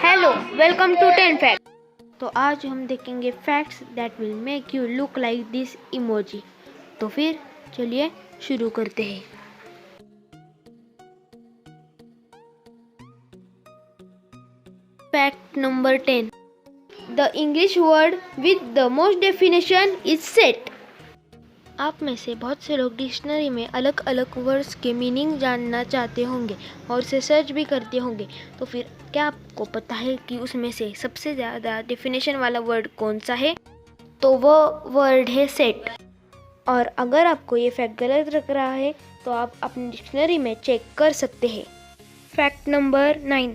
Hello, welcome to 10 fact. तो आज हम देखेंगे facts that will make you look like this emoji. तो फिर चलिए शुरू करते हैं। Fact number 10, the English word with the most definition is set. आप में से बहुत से लोग डिक्शनरी में अलग अलग वर्ड्स के मीनिंग जानना चाहते होंगे और उसे सर्च भी करते होंगे। तो फिर क्या आपको पता है कि उसमें से सबसे ज़्यादा डेफिनेशन वाला वर्ड कौन सा है? तो वो वर्ड है सेट। और अगर आपको ये फैक्ट गलत लग रहा है तो आप अपनी डिक्शनरी में चेक कर सकते हैं। Fact number 9,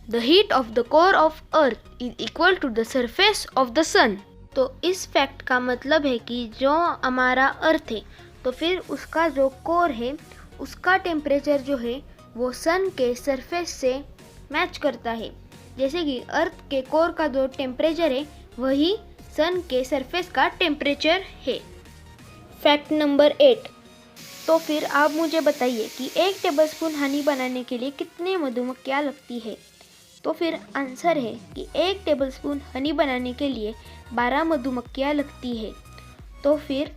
the heat of the core of earth is equal to the surface of the sun. तो इस फैक्ट का मतलब है कि जो हमारा अर्थ है तो फिर उसका जो कोर है उसका टेम्परेचर जो है वो सन के सरफेस से मैच करता है। जैसे कि अर्थ के कोर का जो टेम्परेचर है वही सन के सरफेस का टेम्परेचर है। फैक्ट नंबर 8, तो फिर आप मुझे बताइए कि 1 टेबलस्पून हनी बनाने के लिए कितने मधुमक्खियाँ लगती है? तो फिर आंसर है कि 1 टेबलस्पून हनी बनाने के लिए 12 मधुमक्खियाँ लगती है। तो फिर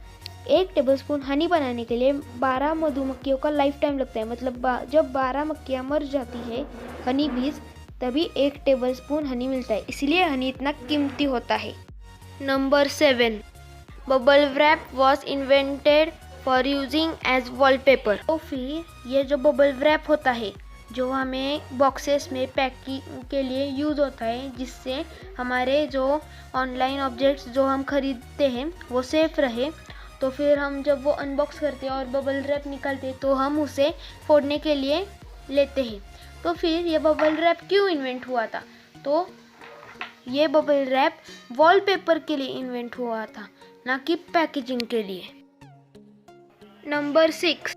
1 टेबलस्पून हनी बनाने के लिए 12 मधुमक्खियों का लाइफ टाइम लगता है। मतलब जब 12 मक्खियाँ मर जाती है हनी बीज तभी 1 टेबलस्पून हनी मिलता है, इसलिए हनी इतना कीमती होता है। Number 7, bubble wrap was invented for using as wallpaper. तो फिर ये जो बबल रैप होता है जो हमें बॉक्सेस में पैकिंग के लिए यूज़ होता है, जिससे हमारे जो ऑनलाइन ऑब्जेक्ट्स जो हम खरीदते हैं वो सेफ रहे। तो फिर हम जब वो अनबॉक्स करते हैं और बबल रैप निकालते हैं तो हम उसे फोड़ने के लिए लेते हैं। तो फिर ये बबल रैप क्यों इन्वेंट हुआ था? तो ये बबल रैप वॉलपेपर के लिए इन्वेंट हुआ था, ना कि पैकेजिंग के लिए। Number 6,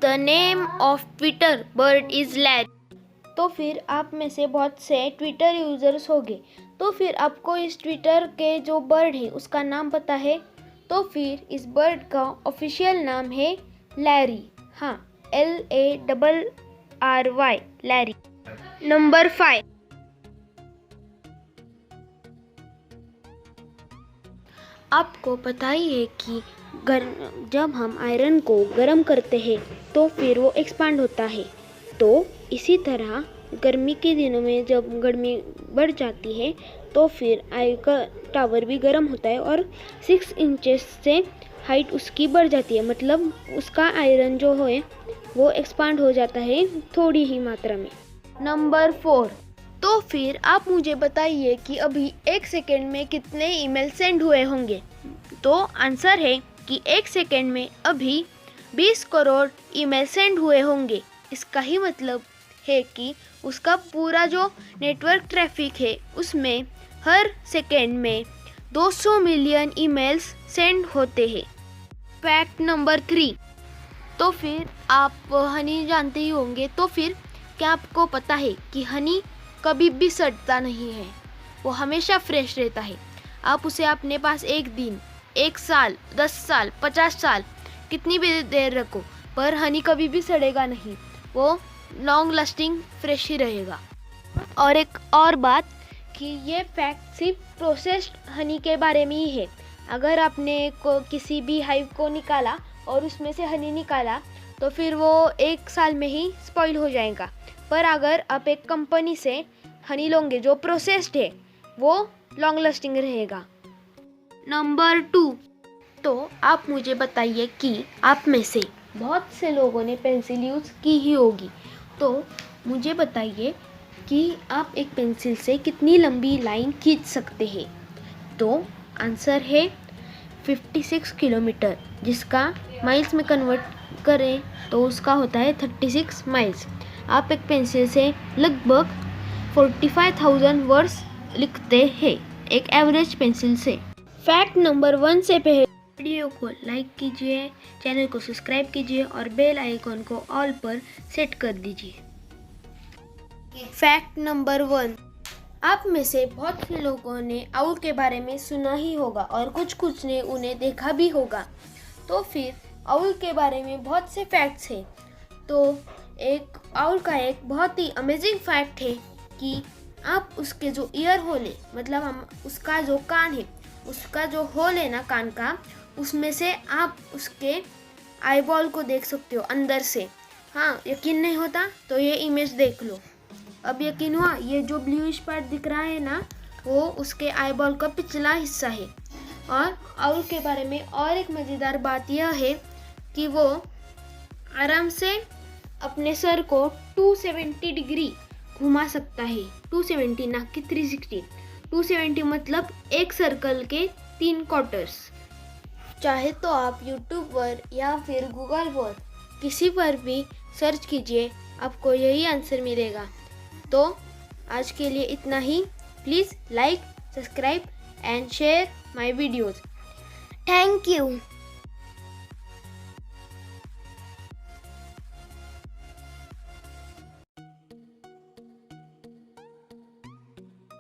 the name of Twitter bird is Larry. तो फिर आप में से बहुत से ट्विटर यूजर्स होंगे, तो फिर आपको इस ट्विटर के जो बर्ड है उसका नाम पता है? तो फिर इस बर्ड का ऑफिशियल नाम है लैरी। हाँ, LARRY, लैरी। नंबर 5, आपको पता ही है कि जब हम आयरन को गर्म करते हैं तो फिर वो एक्सपांड होता है। तो इसी तरह गर्मी के दिनों में जब गर्मी बढ़ जाती है तो फिर आयरन का टावर भी गर्म होता है और 6 इंचेस से हाइट उसकी बढ़ जाती है। मतलब उसका आयरन जो है वो एक्सपांड हो जाता है थोड़ी ही मात्रा में। नंबर 4, तो फिर आप मुझे बताइए कि अभी 1 सेकेंड में कितने ईमेल सेंड हुए होंगे? तो आंसर है कि 1 सेकेंड में अभी 20 करोड़ ईमेल सेंड हुए होंगे। इसका ही मतलब है कि उसका पूरा जो नेटवर्क ट्रैफिक है उसमें हर सेकेंड में 200 मिलियन ईमेल्स सेंड होते हैं। फैक्ट नंबर 3, तो फिर आप हनी जानते ही होंगे, तो फिर क्या आपको पता है कि हनी कभी भी सड़ता नहीं है, वो हमेशा फ्रेश रहता है। आप उसे अपने पास 1 दिन, 1 साल, 10 साल, 50 साल कितनी भी देर रखो पर हनी कभी भी सड़ेगा नहीं, वो लॉन्ग लास्टिंग फ्रेश ही रहेगा। और एक और बात कि ये फैक्ट सिर्फ प्रोसेस्ड हनी के बारे में ही है। अगर आपने किसी भी हाइव को निकाला और उसमें से हनी निकाला तो फिर वो 1 साल में ही स्पॉइल हो जाएगा। पर अगर आप एक कंपनी से हनी लोगे जो प्रोसेस्ड है वो लॉन्ग लास्टिंग रहेगा। नंबर 2, तो आप मुझे बताइए कि आप में से बहुत से लोगों ने पेंसिल यूज़ की ही होगी। तो मुझे बताइए कि आप एक पेंसिल से कितनी लंबी लाइन खींच सकते हैं? तो आंसर है 56 किलोमीटर, जिसका माइल्स में कन्वर्ट करें तो उसका होता है 36 माइल्स। आप एक पेंसिल से लगभग 45,000 वर्ड्स लिखते हैं एक एवरेज पेंसिल से। फैक्ट नंबर 1 से पहले वीडियो को लाइक कीजिए, चैनल को सब्सक्राइब कीजिए और बेल आइकॉन को ऑल पर सेट कर दीजिए। फैक्ट नंबर 1, आप में से बहुत से लोगों ने आउल के बारे में सुना ही होगा और कुछ ने उन्हें देखा भी होगा। तो फिर आउल के बारे में बहुत से फैक्ट्स हैं। तो एक आउल का एक बहुत ही अमेजिंग फैक्ट है कि आप उसके जो ईयर होल है, मतलब हम उसका जो कान है, उसका जो होल है ना कान का, उसमें से आप उसके आईबॉल को देख सकते हो अंदर से। हाँ, यकीन नहीं होता तो ये इमेज देख लो। अब यकीन हुआ? ये जो ब्लूइश पार्ट दिख रहा है ना, वो उसके आईबॉल का पिछला हिस्सा है। और आउल के बारे में और एक मज़ेदार बात यह है कि वो आराम से अपने सर को 270 डिग्री घुमा सकता है। 270 ना कि 360। 270 मतलब एक सर्कल के 3 क्वार्टर्स। चाहे तो आप यूट्यूब पर या फिर गूगल पर किसी पर भी सर्च कीजिए, आपको यही आंसर मिलेगा। तो आज के लिए इतना ही। Please like, subscribe and share my videos. Thank you.